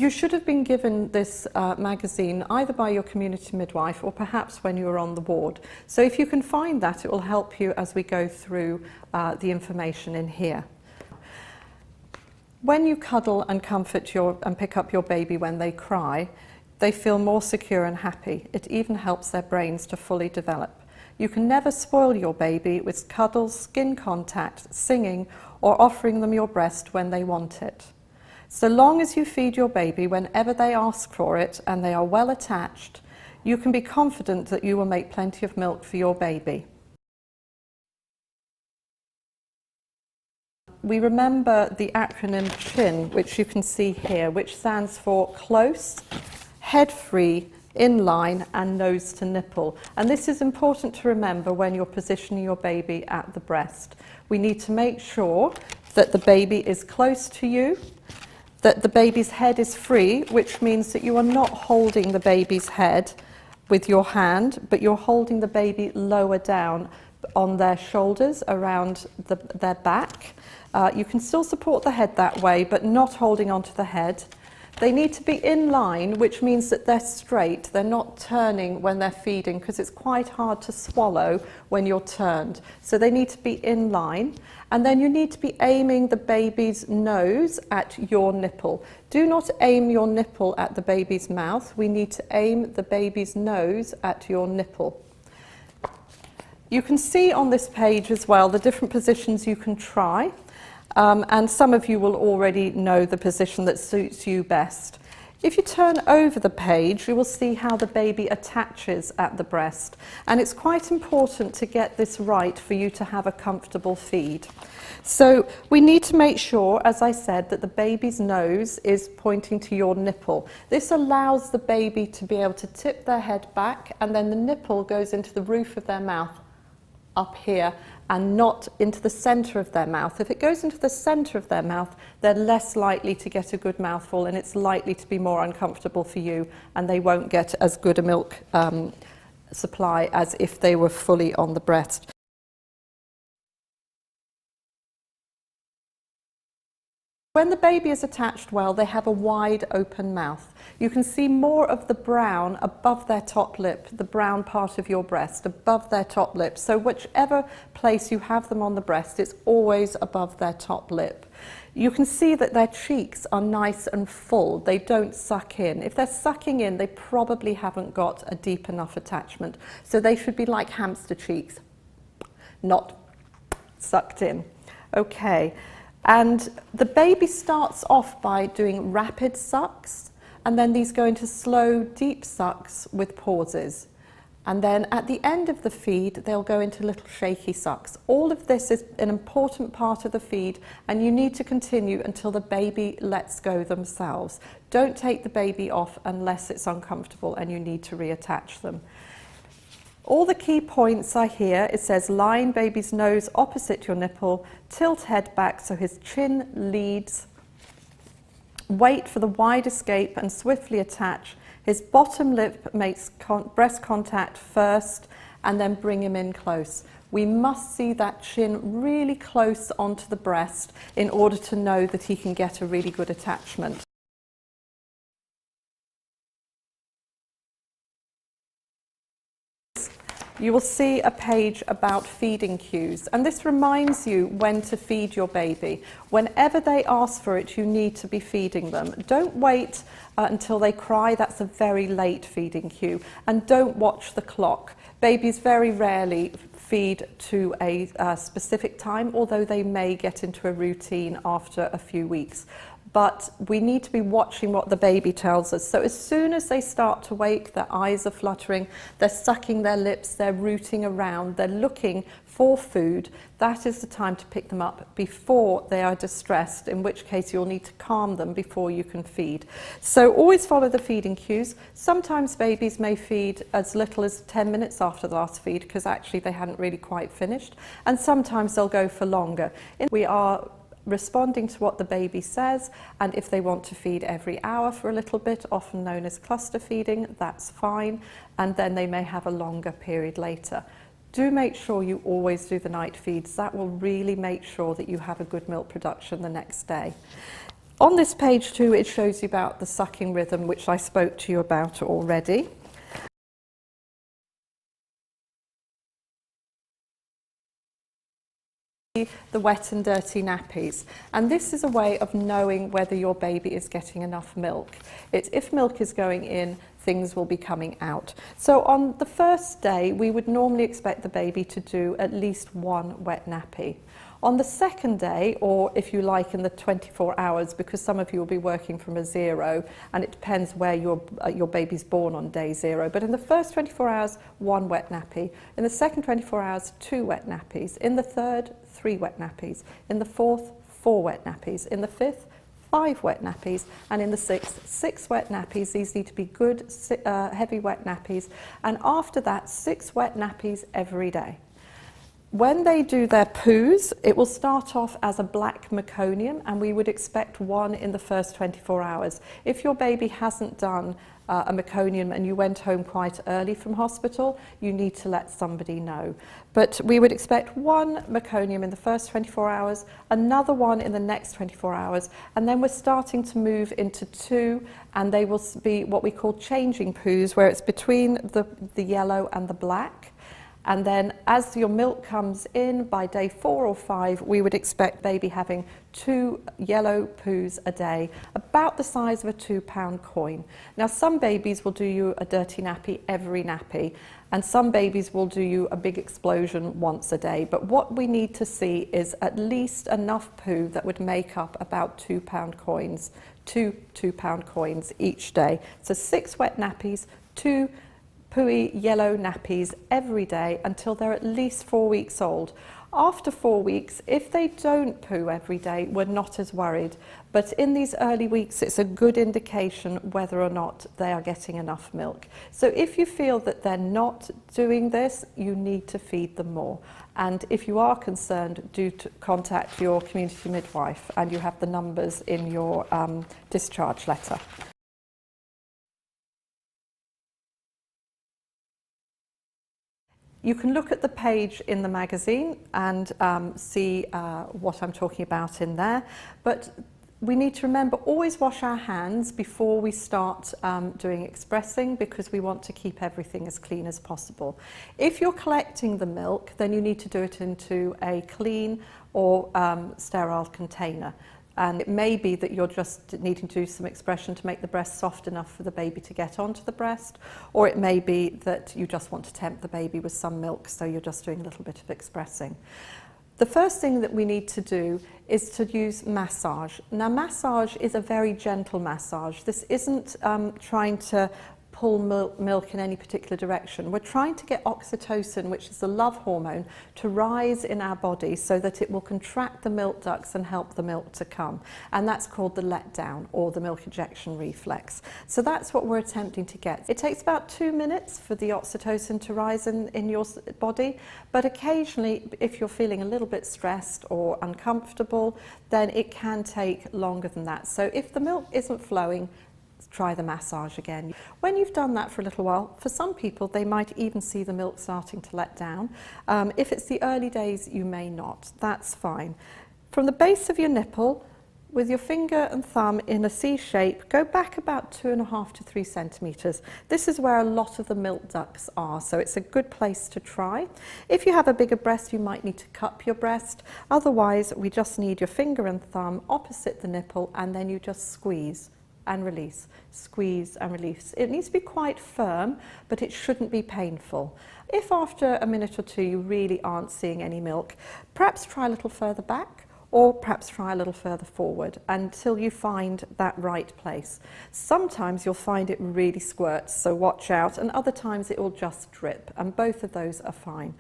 You should have been given this magazine either by your community midwife or perhaps when you were on the ward. So if you can find that, it will help you as we go through the information in here. When you cuddle and comfort and pick up your baby when they cry, they feel more secure and happy. It even helps their brains to fully develop. You can never spoil your baby with cuddles, skin contact, singing, or offering them your breast when they want it. So long as you feed your baby whenever they ask for it and they are well attached, you can be confident that you will make plenty of milk for your baby. We remember the acronym CHIN, which you can see here, which stands for close, head-free, in line and nose to nipple. And this is important to remember when you're positioning your baby at the breast. We need to make sure that the baby is close to you, that the baby's head is free, which means that you are not holding the baby's head with your hand, but you're holding the baby lower down on their shoulders, around their back. You can still support the head that way, but not holding onto the head. They need to be in line, which means that they're straight. They're not turning when they're feeding, because it's quite hard to swallow when you're turned. So they need to be in line. And then you need to be aiming the baby's nose at your nipple. Do not aim your nipple at the baby's mouth. We need to aim the baby's nose at your nipple. You can see on this page as well the different positions you can try. And some of you will already know the position that suits you best. If you turn over the page, you will see how the baby attaches at the breast. And it's quite important to get this right for you to have a comfortable feed. So we need to make sure, as I said, that the baby's nose is pointing to your nipple. This allows the baby to be able to tip their head back, and then the nipple goes into the roof of their mouth up here and not into the center of their mouth. If it goes into the center of their mouth, they're less likely to get a good mouthful, and it's likely to be more uncomfortable for you, and they won't get as good a milk supply as if they were fully on the breast. When the baby is attached well, they have a wide open mouth. You can see more of the brown above their top lip, the brown part of your breast, above their top lip. So whichever place you have them on the breast, it's always above their top lip. You can see that their cheeks are nice and full. They don't suck in. If they're sucking in, they probably haven't got a deep enough attachment. So they should be like hamster cheeks, not sucked in. Okay. And the baby starts off by doing rapid sucks, and then these go into slow, deep sucks with pauses. And then at the end of the feed, they'll go into little shaky sucks. All of this is an important part of the feed, and you need to continue until the baby lets go themselves. Don't take the baby off unless it's uncomfortable and you need to reattach them. All the key points are here. It says line baby's nose opposite your nipple, tilt head back so his chin leads, wait for the wide escape and swiftly attach. His bottom lip makes breast contact first, and then bring him in close. We must see that chin really close onto the breast in order to know that he can get a really good attachment. You will see a page about feeding cues, and this reminds you when to feed your baby. Whenever they ask for it, you need to be feeding them. Don't wait until they cry. That's a very late feeding cue. And don't watch the clock. Babies very rarely feed to a specific time, although they may get into a routine after a few weeks. But we need to be watching what the baby tells us. So as soon as they start to wake, their eyes are fluttering, they're sucking their lips, they're rooting around, they're looking for food, that is the time to pick them up before they are distressed, in which case you'll need to calm them before you can feed. So always follow the feeding cues. Sometimes babies may feed as little as 10 minutes after the last feed because actually they hadn't really quite finished, and sometimes they'll go for longer. We are responding to what the baby says, and if they want to feed every hour for a little bit, often known as cluster feeding, that's fine, and then they may have a longer period later. Do make sure you always do the night feeds. That will really make sure that you have a good milk production the next day. On this page too, it shows you about the sucking rhythm, which I spoke to you about already. The wet and dirty nappies, and this is a way of knowing whether your baby is getting enough milk. If milk is going in, things will be coming out. So on the first day, we would normally expect the baby to do at least one wet nappy. On the second day, or if you like in the 24 hours, because some of you will be working from a 0, and it depends where your baby's born on day 0, but in the first 24 hours, 1 wet nappy. In the second 24 hours, 2 wet nappies. In the third, 3 wet nappies. In the fourth, 4 wet nappies. In the fifth, 5 wet nappies, and in the sixth, 6 wet nappies. These need to be good, heavy wet nappies, and after that, 6 wet nappies every day. When they do their poos, it will start off as a black meconium, and we would expect 1 in the first 24 hours. If your baby hasn't done a meconium and you went home quite early from hospital, you need to let somebody know. But we would expect 1 meconium in the first 24 hours, another 1 in the next 24 hours, and then we're starting to move into 2, and they will be what we call changing poos, where it's between the yellow and the black. And then as your milk comes in by day 4 or 5, we would expect baby having 2 yellow poos a day, about the size of a £2 coin. Now some babies will do you a dirty nappy every nappy, and some babies will do you a big explosion once a day. But what we need to see is at least enough poo that would make up about £2 coins, 2 £2 coins each day. So 6 wet nappies, 2 pooey yellow nappies every day until they're at least 4 weeks old. After 4 weeks, if they don't poo every day, we're not as worried. But in these early weeks, it's a good indication whether or not they are getting enough milk. So if you feel that they're not doing this, you need to feed them more. And if you are concerned, do contact your community midwife, and you have the numbers in your discharge letter. You can look at the page in the magazine and see what I'm talking about in there, but we need to remember, always wash our hands before we start doing expressing, because we want to keep everything as clean as possible. If you're collecting the milk, then you need to do it into a clean or sterile container. And it may be that you're just needing to do some expression to make the breast soft enough for the baby to get onto the breast, or it may be that you just want to tempt the baby with some milk, so you're just doing a little bit of expressing. The first thing that we need to do is to use massage. Now, massage is a very gentle massage. This isn't trying to pull milk in any particular direction. We're trying to get oxytocin, which is the love hormone, to rise in our body so that it will contract the milk ducts and help the milk to come. And that's called the letdown, or the milk ejection reflex. So that's what we're attempting to get. It takes about 2 minutes for the oxytocin to rise in your body, but occasionally, if you're feeling a little bit stressed or uncomfortable, then it can take longer than that. So if the milk isn't flowing, try the massage again. When you've done that for a little while, for some people they might even see the milk starting to let down. If it's the early days, you may not. That's fine. From the base of your nipple, with your finger and thumb in a C shape, go back about 2.5 to 3 centimetres. This is where a lot of the milk ducts are, so it's a good place to try. If you have a bigger breast, you might need to cup your breast. Otherwise, we just need your finger and thumb opposite the nipple, and then you just squeeze and release, squeeze and release. It needs to be quite firm, but it shouldn't be painful. If after a minute or 2 you really aren't seeing any milk, perhaps try a little further back, or perhaps try a little further forward until you find that right place. Sometimes you'll find it really squirts, so watch out, and other times it will just drip, and both of those are fine.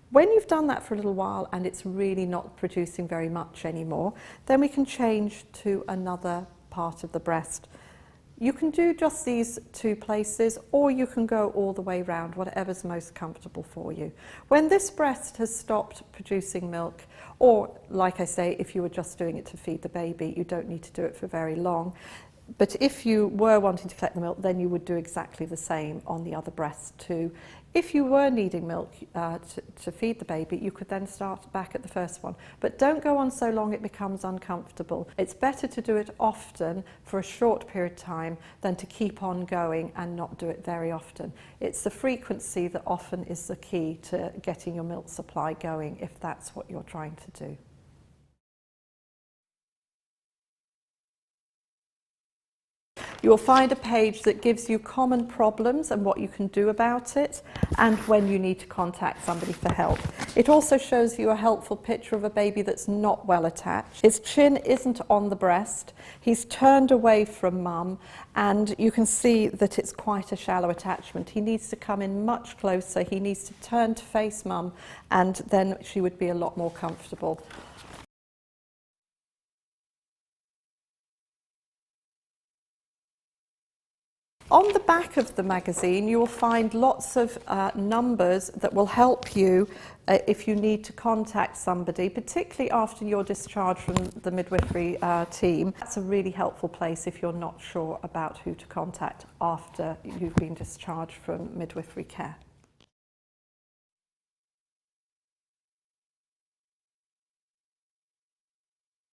When you've done that for a little while and it's really not producing very much anymore, then we can change to another part of the breast. You can do just these 2 places, or you can go all the way round, whatever's most comfortable for you. When this breast has stopped producing milk, or like I say, if you were just doing it to feed the baby, you don't need to do it for very long, But if you were wanting to collect the milk, then you would do exactly the same on the other breast too. If you were needing milk to feed the baby, you could then start back at the first one. But don't go on so long it becomes uncomfortable. It's better to do it often for a short period of time than to keep on going and not do it very often. It's the frequency that often is the key to getting your milk supply going, if that's what you're trying to do. You'll find a page that gives you common problems and what you can do about it, and when you need to contact somebody for help. It also shows you a helpful picture of a baby that's not well attached. His chin isn't on the breast, he's turned away from mum, and you can see that it's quite a shallow attachment. He needs to come in much closer, he needs to turn to face mum, and then she would be a lot more comfortable. On the back of the magazine you will find lots of numbers that will help you if you need to contact somebody, particularly after your discharge from the midwifery team. That's a really helpful place if you're not sure about who to contact after you've been discharged from midwifery care.